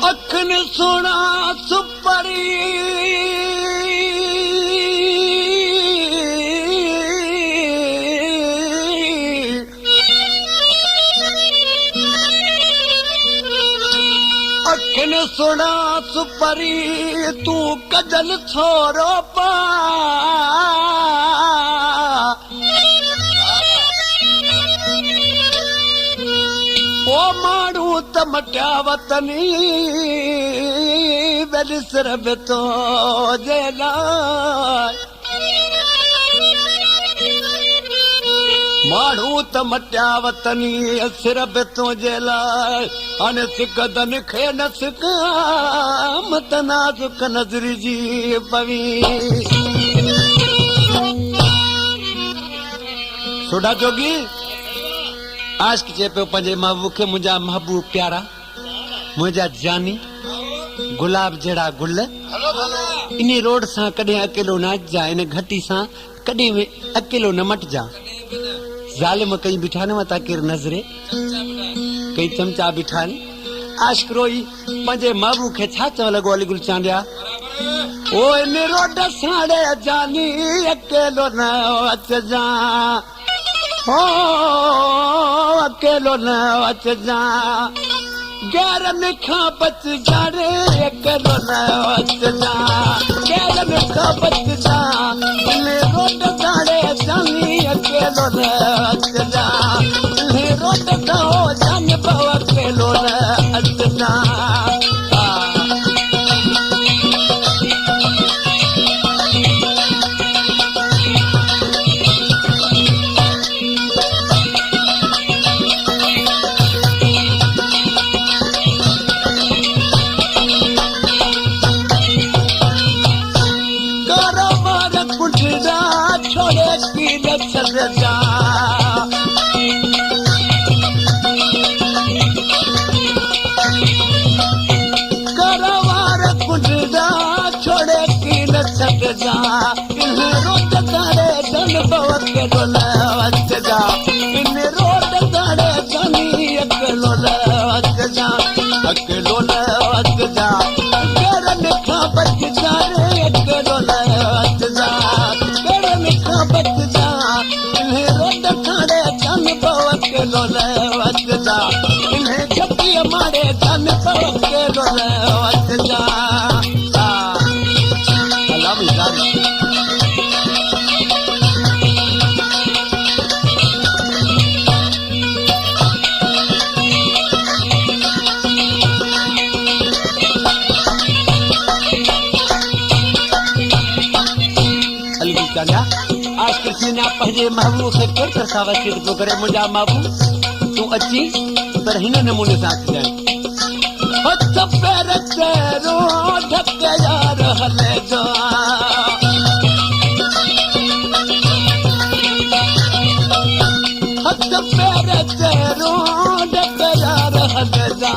अखन सोना सुपरी अखन सोना सुपरी तू कजल छोरो पा ओ माण्हू त मटिया वतनी वेली सिर बितो जे लाइ माण्हू त मटिया वतनी सिर बितो जे लाइ हाणे सिकदन खे न सिकामत नाज़ुक नज़री जी पवी सोडा जोगी आशिक़ चए पियो पंहिंजे महबूब खे मुंहिंजा महबूब प्यारा मुंहिंजा जानी गुलाब जहिड़ा गुल इन रोड सां कॾहिं अकेलो न अचिजा इन घटी सां कॾहिं अकेलो न मटिजा ज़ालिम कई बीठा न वता केरु नज़रे कई चमचा बीठा आहिनि आशिक़ रोई पंहिंजे महबूब खे छा चवण लॻो अली गुल चांडिया ओ इन रोड सां रे जानी अकेलो न अचिजा हो अकेलो न अचिजा गैरनि खां बचिजा रे अकेलो न अचिजा गैरनि खां बचिजा इन रोड सां रे जानी अकेलो न अचिजा इन रोड सां हो जानी बहु अकेलो न अचिजा करवार कुंडा छोड़े की न छजा इन रोड तारे जन बवक डोल अचजा इन रोड तारे जनी अकेलो न अचजा अकेलो न अचजा करन खां बचजा रे अकेलो न अचजा करन खां बचजा इन रोड तारे जन बवक डोल अचजा इन झपी मारे जन बवक डोल अचजा सलामी जारी आशिक़ सीना पंहिंजे महबूब खे केरु तरसा वसीयत पियो करे मुंहिंजा महबूब तूं अची पर हिन नमूने सां अचिजांइ हथ पैर चेरो ढक यार हले जा हथ पैर चेरो ढक यार हले जा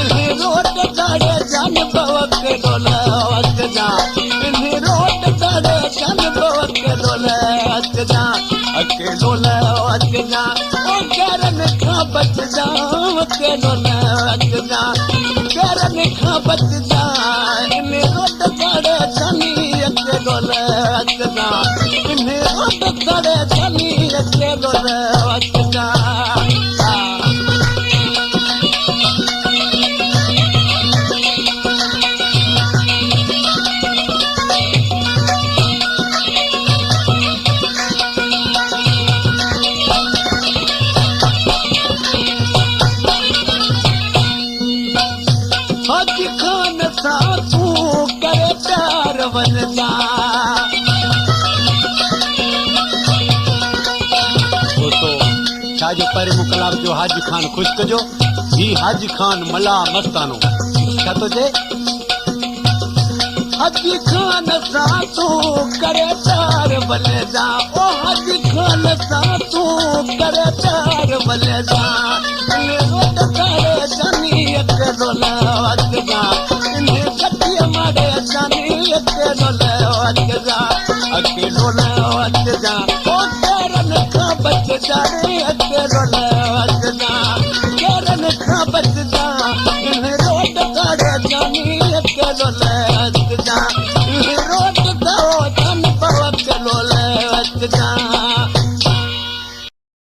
इन रोड तारे जान बवक डोल अचजा इन रोड तारे जान बवक डोल अचजा अकेलो न अचजा ओ करन खां बचजा अकेलो न अचजा करन खां बचजा इन रोड तारे जानी अकेलो न अचजा इन रोड तारे जानी अकेलो न अचजा हाजी खान सा तू करे प्यार वनजा दोस्तों छा जो पर मुकलाब जो हाजी खान खुश कजो ही हाजी खान मला मस्तानो छा तो जे हाजी खान सा तू करे प्यार वनजा ओ हाजी खान सा तू करे प्यार वनजा रोड तारे जानी अकेलो न अचजा इन कटिया मारे जानी रोल वक़्त जा ओ केरनि खां बचजा रे अके रोल वक़्त जा केरनि खां बचजा इन रोड काढ़े जानी अके रोल वक़्त जा इन रोड कहो जन पवक रोल वक़्त जा